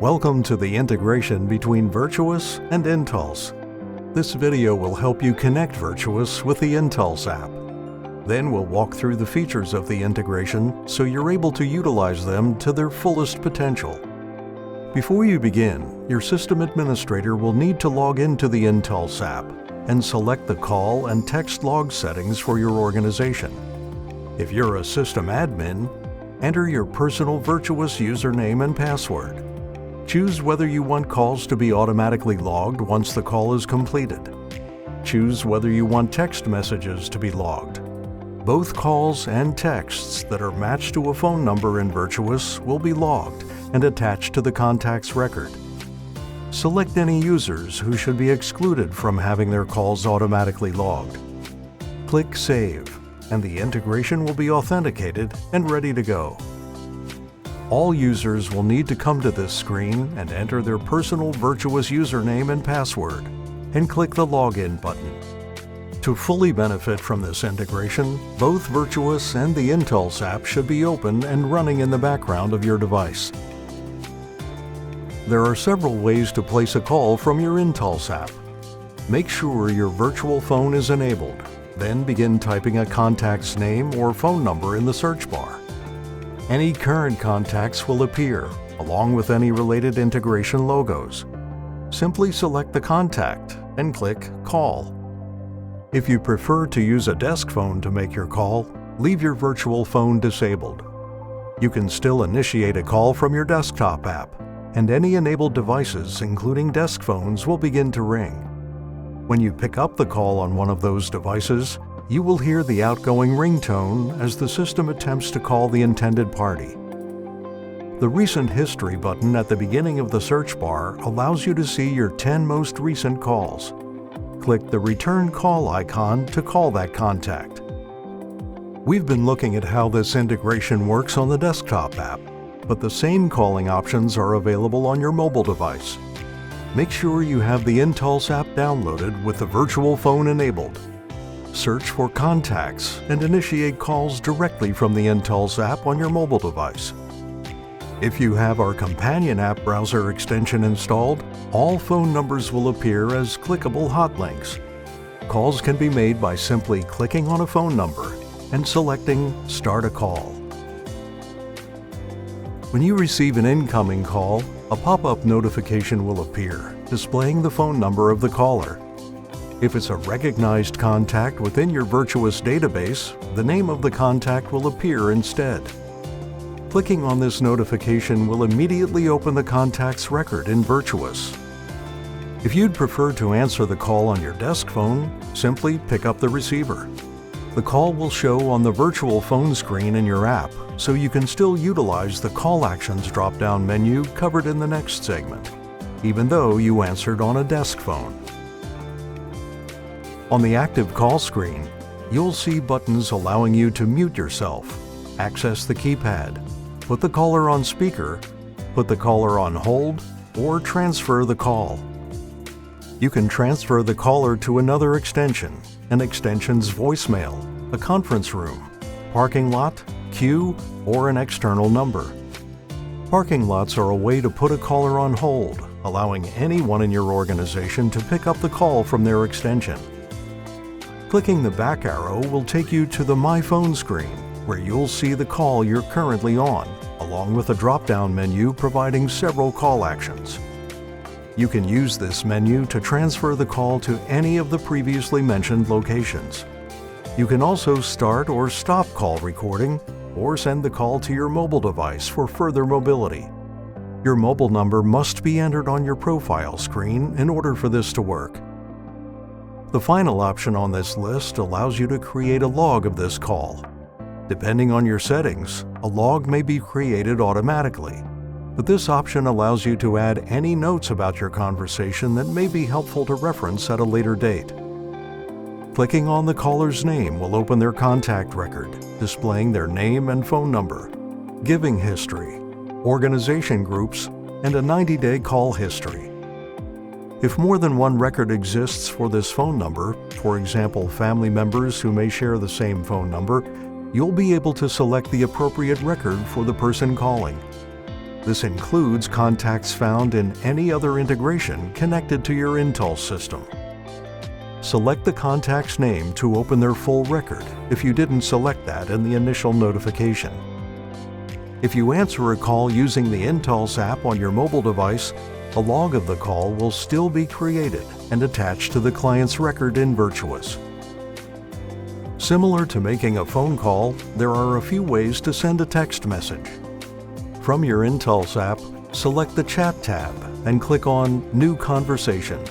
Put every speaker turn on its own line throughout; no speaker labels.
Welcome to the integration between Virtuous and Intulse. This video will help you connect Virtuous with the Intulse app. Then we'll walk through the features of the integration so you're able to utilize them to their fullest potential. Before you begin, your system administrator will need to log into the Intulse app and select the call and text log settings for your organization. If you're a system admin, enter your personal Virtuous username and password. Choose whether you want calls to be automatically logged once the call is completed. Choose whether you want text messages to be logged. Both calls and texts that are matched to a phone number in Virtuous will be logged and attached to the contacts record. Select any users who should be excluded from having their calls automatically logged. Click Save, and the integration will be authenticated and ready to go. All users will need to come to this screen and enter their personal Virtuous username and password, and click the Login button. To fully benefit from this integration, both Virtuous and the Intulse app should be open and running in the background of your device. There are several ways to place a call from your Intulse app. Make sure your virtual phone is enabled, then begin typing a contact's name or phone number in the search bar. Any current contacts will appear, along with any related integration logos. Simply select the contact and click Call. If you prefer to use a desk phone to make your call, leave your virtual phone disabled. You can still initiate a call from your desktop app, and any enabled devices, including desk phones, will begin to ring. When you pick up the call on one of those devices, you will hear the outgoing ringtone as the system attempts to call the intended party. The Recent History button at the beginning of the search bar allows you to see your 10 most recent calls. Click the Return Call icon to call that contact. We've been looking at how this integration works on the desktop app, but the same calling options are available on your mobile device. Make sure you have the Intulse app downloaded with the virtual phone enabled. Search for contacts and initiate calls directly from the Intulse app on your mobile device. If you have our companion app browser extension installed, all phone numbers will appear as clickable hot links. Calls can be made by simply clicking on a phone number and selecting Start a Call. When you receive an incoming call, a pop-up notification will appear, displaying the phone number of the caller. If it's a recognized contact within your Virtuous database, the name of the contact will appear instead. Clicking on this notification will immediately open the contact's record in Virtuous. If you'd prefer to answer the call on your desk phone, simply pick up the receiver. The call will show on the virtual phone screen in your app, so you can still utilize the Call Actions drop-down menu covered in the next segment, even though you answered on a desk phone. On the active call screen, you'll see buttons allowing you to mute yourself, access the keypad, put the caller on speaker, put the caller on hold, or transfer the call. You can transfer the caller to another extension, an extension's voicemail, a conference room, parking lot, queue, or an external number. Parking lots are a way to put a caller on hold, allowing anyone in your organization to pick up the call from their extension. Clicking the back arrow will take you to the My Phone screen, where you'll see the call you're currently on, along with a drop-down menu providing several call actions. You can use this menu to transfer the call to any of the previously mentioned locations. You can also start or stop call recording, or send the call to your mobile device for further mobility. Your mobile number must be entered on your profile screen in order for this to work. The final option on this list allows you to create a log of this call. Depending on your settings, a log may be created automatically, but this option allows you to add any notes about your conversation that may be helpful to reference at a later date. Clicking on the caller's name will open their contact record, displaying their name and phone number, giving history, organization groups, and a 90-day call history. If more than one record exists for this phone number, for example, family members who may share the same phone number, you'll be able to select the appropriate record for the person calling. This includes contacts found in any other integration connected to your Intulse system. Select the contact's name to open their full record if you didn't select that in the initial notification. If you answer a call using the Intulse app on your mobile device, a log of the call will still be created and attached to the client's record in Virtuous. Similar to making a phone call, there are a few ways to send a text message. From your Intulse app, select the Chat tab and click on New Conversation.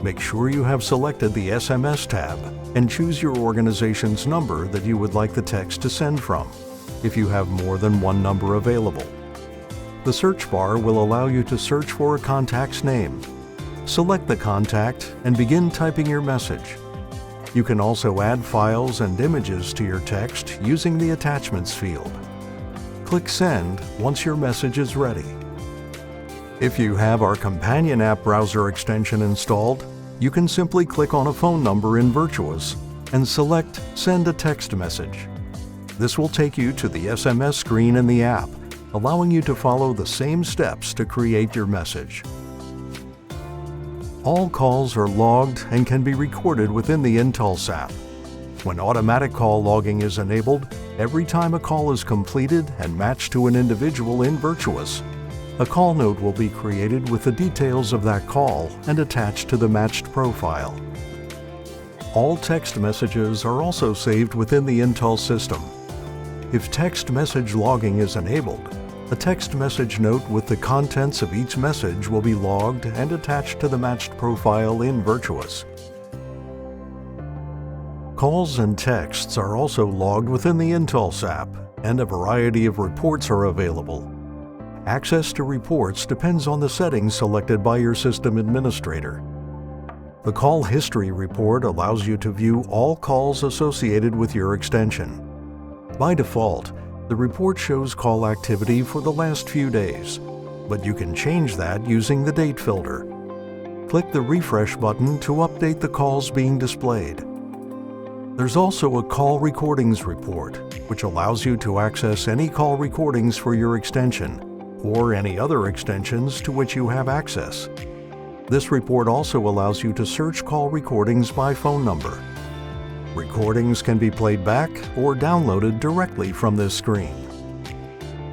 Make sure you have selected the SMS tab and choose your organization's number that you would like the text to send from, if you have more than one number available. The search bar will allow you to search for a contact's name. Select the contact and begin typing your message. You can also add files and images to your text using the Attachments field. Click Send once your message is ready. If you have our companion app browser extension installed, you can simply click on a phone number in Virtuous and select Send a Text Message. This will take you to the SMS screen in the app, allowing you to follow the same steps to create your message. All calls are logged and can be recorded within the Intulse app. When automatic call logging is enabled, every time a call is completed and matched to an individual in Virtuous, a call note will be created with the details of that call and attached to the matched profile. All text messages are also saved within the Intulse system. If text message logging is enabled, a text message note with the contents of each message will be logged and attached to the matched profile in Virtuous. Calls and texts are also logged within the Intulse app, and a variety of reports are available. Access to reports depends on the settings selected by your system administrator. The Call History report allows you to view all calls associated with your extension. By default, the report shows call activity for the last few days, but you can change that using the Date filter. Click the Refresh button to update the calls being displayed. There's also a Call Recordings report, which allows you to access any call recordings for your extension, or any other extensions to which you have access. This report also allows you to search call recordings by phone number. Recordings can be played back or downloaded directly from this screen.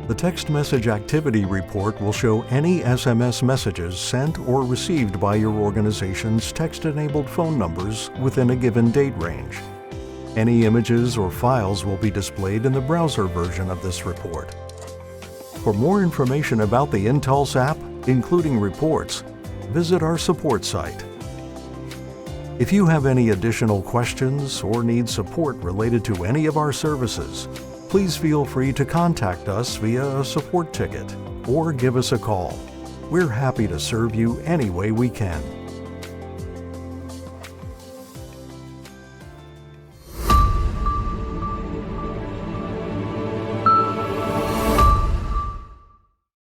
The Text Message Activity Report will show any SMS messages sent or received by your organization's text-enabled phone numbers within a given date range. Any images or files will be displayed in the browser version of this report. For more information about the Intulse app, including reports, visit our support site. If you have any additional questions or need support related to any of our services, please feel free to contact us via a support ticket or give us a call. We're happy to serve you any way we can.